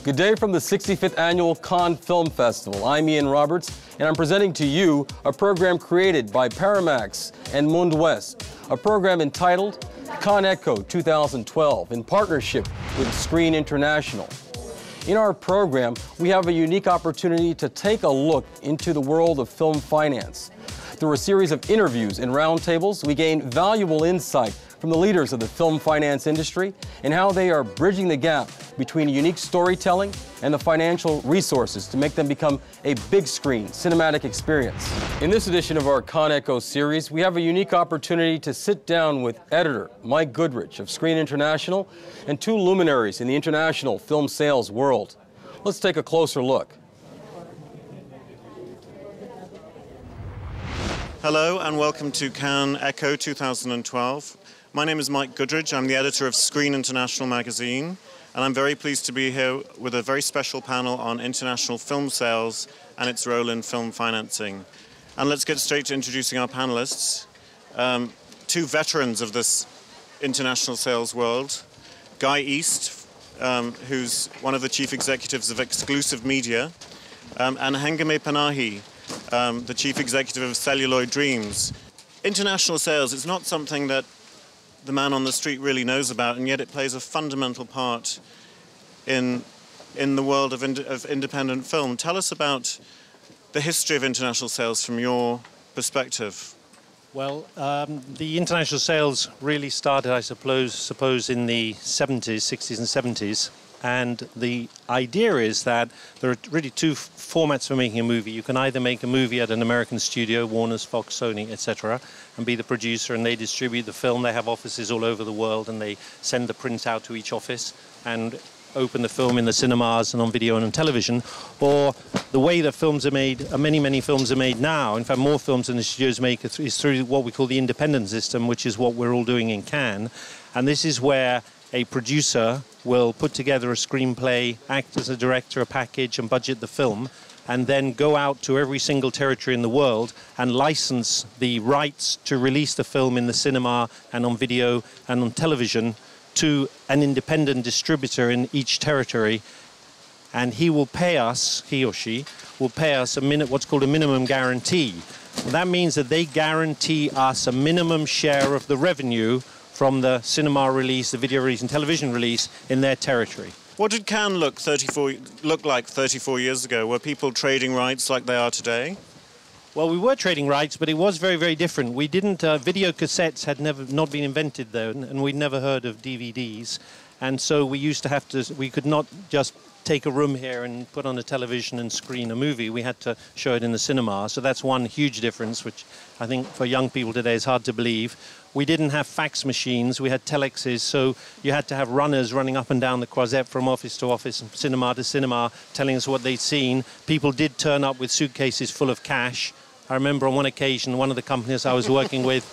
Good day from the 65th Annual Cannes Film Festival. I'm Ian Roberts, and I'm presenting to you a program created by Paramax and Monde Ouest, a program entitled Cannes Echo 2012 in partnership with Screen International. In our program, we have a unique opportunity to take a look into the world of film finance. Through a series of interviews and roundtables, we gain valuable insight from the leaders of the film finance industry and how they are bridging the gap between unique storytelling and the financial resources to make them become a big screen cinematic experience. In this edition of our Cannes Echo series, we have a unique opportunity to sit down with editor Mike Goodrich of Screen International and two luminaries in the international film sales world. Let's take a closer look. Hello and welcome to Cannes Echo 2012. My name is Mike Goodrich. I'm the editor of Screen International magazine, and I'm very pleased to be here with a very special panel on international film sales and its role in film financing. And let's get straight to introducing our panelists. Two veterans of this international sales world, Guy East, who's one of the chief executives of Exclusive Media, and Hengame Panahi, the chief executive of Celluloid Dreams. International sales is not something that the man on the street really knows about, and yet it plays a fundamental part in the world of independent film. Tell us about the history of international sales from your perspective. Well, the international sales really started, I suppose in the 70s, 60s and 70s. And the idea is that there are really two formats for making a movie. You can either make a movie at an American studio, Warner's, Fox, Sony, etc., and be the producer, and they distribute the film. They have offices all over the world, and they send the print out to each office and open the film in the cinemas and on video and on television. Or the way that films are made, many films are made now, in fact more films than the studios make, is through what we call the independent system, which is what we're all doing in Cannes. And this is where a producer will put together a screenplay, act as a director, a package, and budget the film, and then go out to every single territory in the world and license the rights to release the film in the cinema and on video and on television to an independent distributor in each territory. And he will pay us, he or she, will pay us what's called a minimum guarantee. That means that they guarantee us a minimum share of the revenue from the cinema release, the video release and television release in their territory. What did Cannes look like 34 years ago? Were people trading rights like they are today? Well, we were trading rights, but it was very different. We didn't, video cassettes had not been invented then, and we'd never heard of DVDs. And so we used to have to, we could not just take a room here and put on a television and screen a movie. We had to show it in the cinema. So that's one huge difference, which I think for young people today is hard to believe. We didn't have fax machines, we had telexes, so you had to have runners running up and down the croisette from office to office and cinema to cinema, telling us what they'd seen. People did turn up with suitcases full of cash. I remember on one occasion, one of the companies I was working with,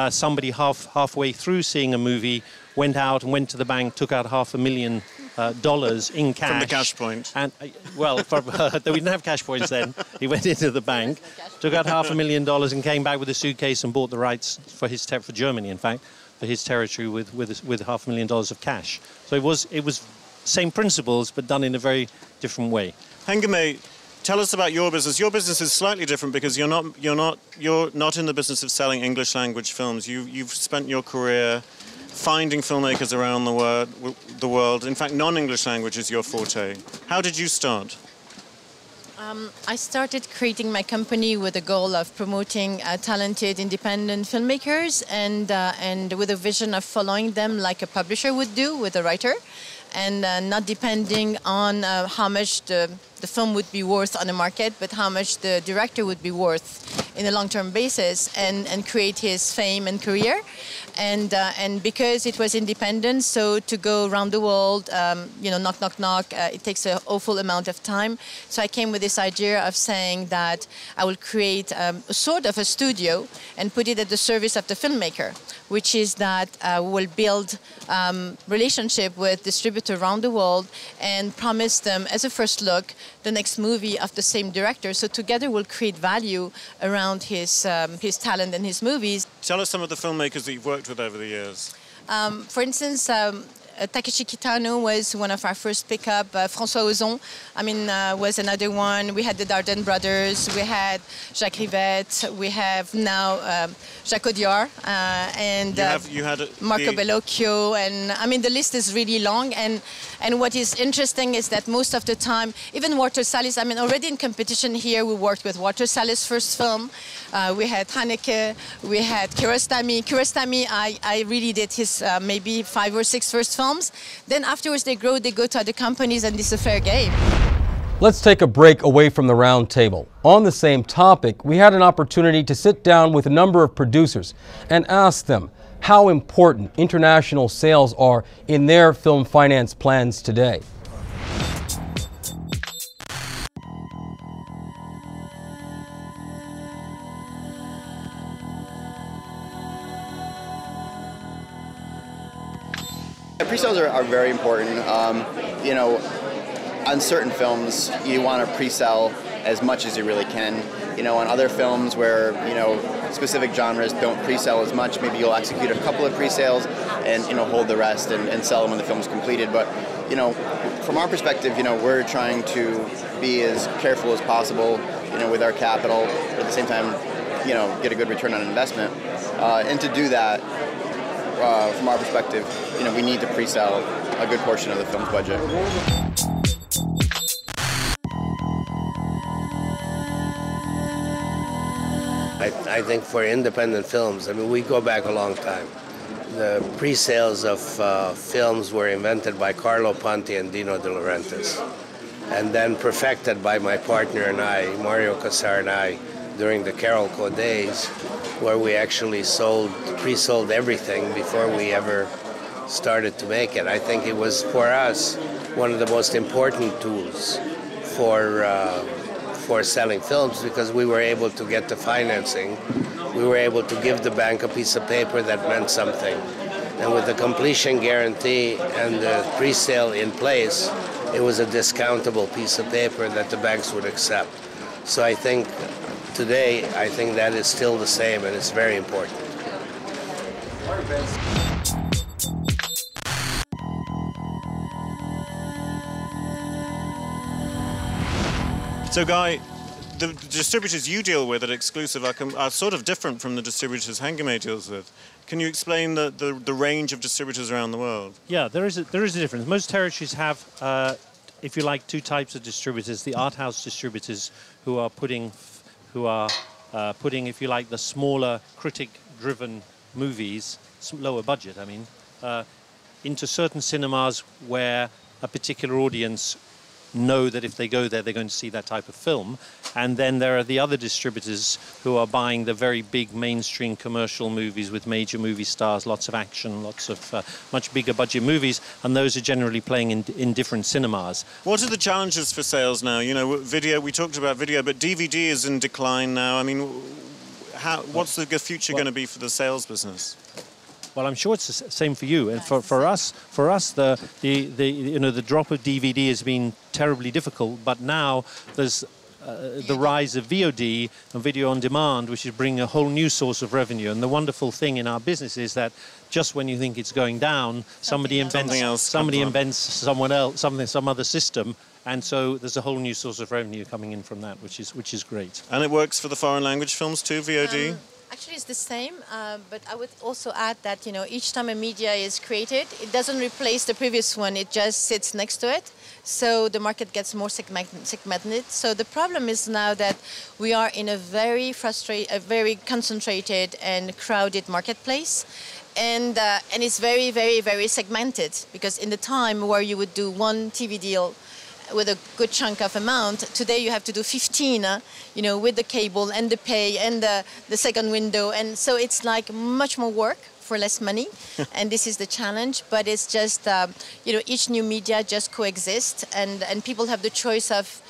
somebody halfway through seeing a movie went out and went to the bank, took out $500,000 in cash. From the cash point. And, well, we didn't have cash points then. He went into the bank, took out $500,000 and came back with a suitcase and bought the rights for for Germany, in fact, for his territory with $500,000 of cash. So it was same principles, but done in a very different way. Hengame, tell us about your business. Your business is slightly different because you're not in the business of selling English language films. You've spent your career finding filmmakers around the world. In fact, non-English language is your forte. How did you start? I started creating my company with the goal of promoting talented independent filmmakers and with a vision of following them like a publisher would do with a writer, and not depending on how much the film would be worth on the market, but how much the director would be worth in a long-term basis and create his fame and career. And because it was independent, so to go around the world, knock, it takes an awful amount of time. So I came with this idea of saying that I will create a sort of a studio and put it at the service of the filmmaker, which is that we'll build relationship with distributors around the world and promise them as a first look the next movie of the same director. So together we'll create value around his talent and his movies. Tell us some of the filmmakers that you've worked with over the years. For instance, Takeshi Kitano was one of our first pickup. François Ozon, was another one. We had the Dardenne brothers. We had Jacques Rivette. We have now Jacques Audiard and Marco Bellocchio. And the list is really long. And what is interesting is that most of the time, even Walter Salles, already in competition here, we worked with Walter Salles' first film. We had Haneke. We had Kiarostami. Kiarostami, I really did his maybe 5 or 6 first films. Then afterwards they go to other companies, and this is a fair game. Let's take a break away from the round table. On the same topic, we had an opportunity to sit down with a number of producers and ask them how important international sales are in their film finance plans today. Pre-sales are very important. On certain films, you want to pre-sell as much as you really can. On other films where, specific genres don't pre-sell as much, maybe you'll execute a couple of pre-sales and, hold the rest and sell them when the film's completed. But, from our perspective, we're trying to be as careful as possible, with our capital, but at the same time, get a good return on investment. And to do that, from our perspective, we need to pre-sell a good portion of the film's budget. I think for independent films, we go back a long time. The pre-sales of films were invented by Carlo Ponti and Dino De Laurentiis, and then perfected by my partner and I, Mario Casar and I, during the Carolco days, where we actually pre-sold everything before we ever started to make it. I think it was, for us, one of the most important tools for selling films, because we were able to get the financing. We were able to give the bank a piece of paper that meant something. And with the completion guarantee and the pre-sale in place, it was a discountable piece of paper that the banks would accept. So I think today, that is still the same, and it's very important. So, Guy, the distributors you deal with at Exclusive are sort of different from the distributors Hengame deals with. Can you explain the range of distributors around the world? Yeah, there is a difference. Most territories have, if you like, 2 types of distributors: the art house distributors, who are putting, if you like, the smaller critic-driven movies, lower budget, into certain cinemas where a particular audience know that if they go there, they're going to see that type of film. And then there are the other distributors who are buying the very big mainstream commercial movies with major movie stars, lots of action, lots of much bigger budget movies, and those are generally playing in different cinemas. What are the challenges for sales now? Video, we talked about video, but DVD is in decline now. What's the future going to be for the sales business? Well, I'm sure it's the same for you. And for us, the drop of DVD has been terribly difficult. But now there's the rise of VOD and video on demand, which is bringing a whole new source of revenue. And the wonderful thing in our business is that just when you think it's going down, somebody invents some other system. And so there's a whole new source of revenue coming in from that, which is great. And it works for the foreign language films too, VOD? Actually, it's the same, but I would also add that, each time a media is created, it doesn't replace the previous one, it just sits next to it. So the market gets more segmented. So the problem is now that we are in a very concentrated and crowded marketplace. And it's very, very, very segmented, because in the time where you would do one TV deal with a good chunk of amount, today you have to do 15, with the cable and the pay and the second window. And so it's like much more work for less money. And this is the challenge. But it's just, each new media just coexists, and people have the choice of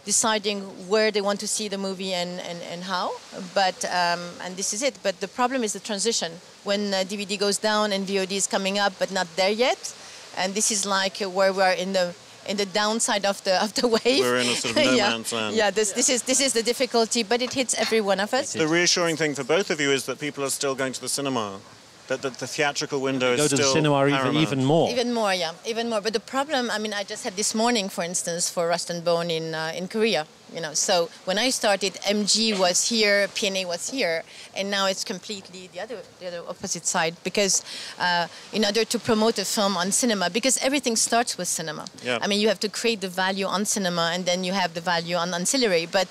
deciding where they want to see the movie and how. But, and this is it. But the problem is the transition. When DVD goes down and VOD is coming up, but not there yet. And this is like where we are in the downside of the wave. We're in a sort of no man's land. Yeah, this is the difficulty, but it hits every one of us. The reassuring thing for both of you is that people are still going to the cinema. that the theatrical window is Go still to the cinema paramount. even more. Even more, yeah, even more. But the problem, I mean, I just had this morning, for instance, for Rust and Bone in Korea. You know, so when I started, MG was here, P&A was here, and now it's completely the other opposite side. Because in order to promote a film on cinema, because everything starts with cinema. Yeah. I mean, you have to create the value on cinema, and then you have the value on ancillary. But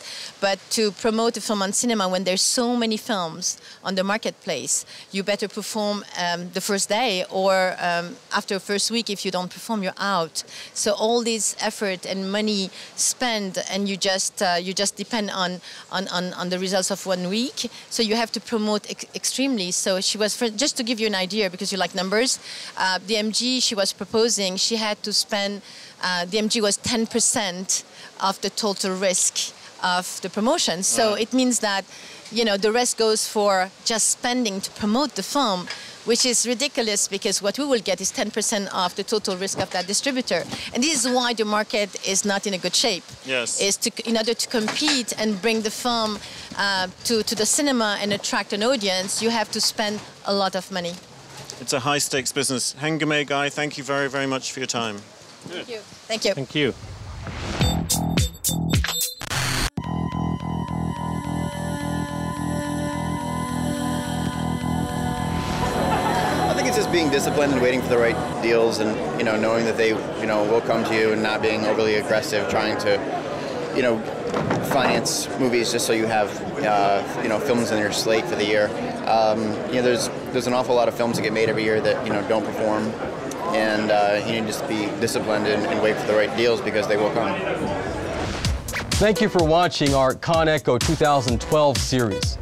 to promote a film on cinema, when there's so many films on the marketplace, you better perform the first day, or after first week. If you don't perform, you're out. So all this effort and money spent, and you just depend on the results of 1 week. So you have to promote extremely. So she was, just to give you an idea, because you like numbers, the MG she was proposing, she had to spend, the MG was 10% of the total risk of the promotion. So it means that, you know, the rest goes for just spending to promote the film, which is ridiculous, because what we will get is 10% of the total risk of that distributor. And this is why the market is not in a good shape. Yes. In order to compete and bring the film to the cinema and attract an audience, you have to spend a lot of money. It's a high-stakes business. Hengame Guy, thank you very, very much for your time. Thank you. Thank you. Thank you. I think it's just being disciplined and waiting for the right deals, and knowing that they will come to you, and not being overly aggressive, trying to finance movies just so you have films in your slate for the year. There's an awful lot of films that get made every year that don't perform, and you need to just be disciplined and wait for the right deals, because they will come. Thank you for watching our ConEcho 2012 series.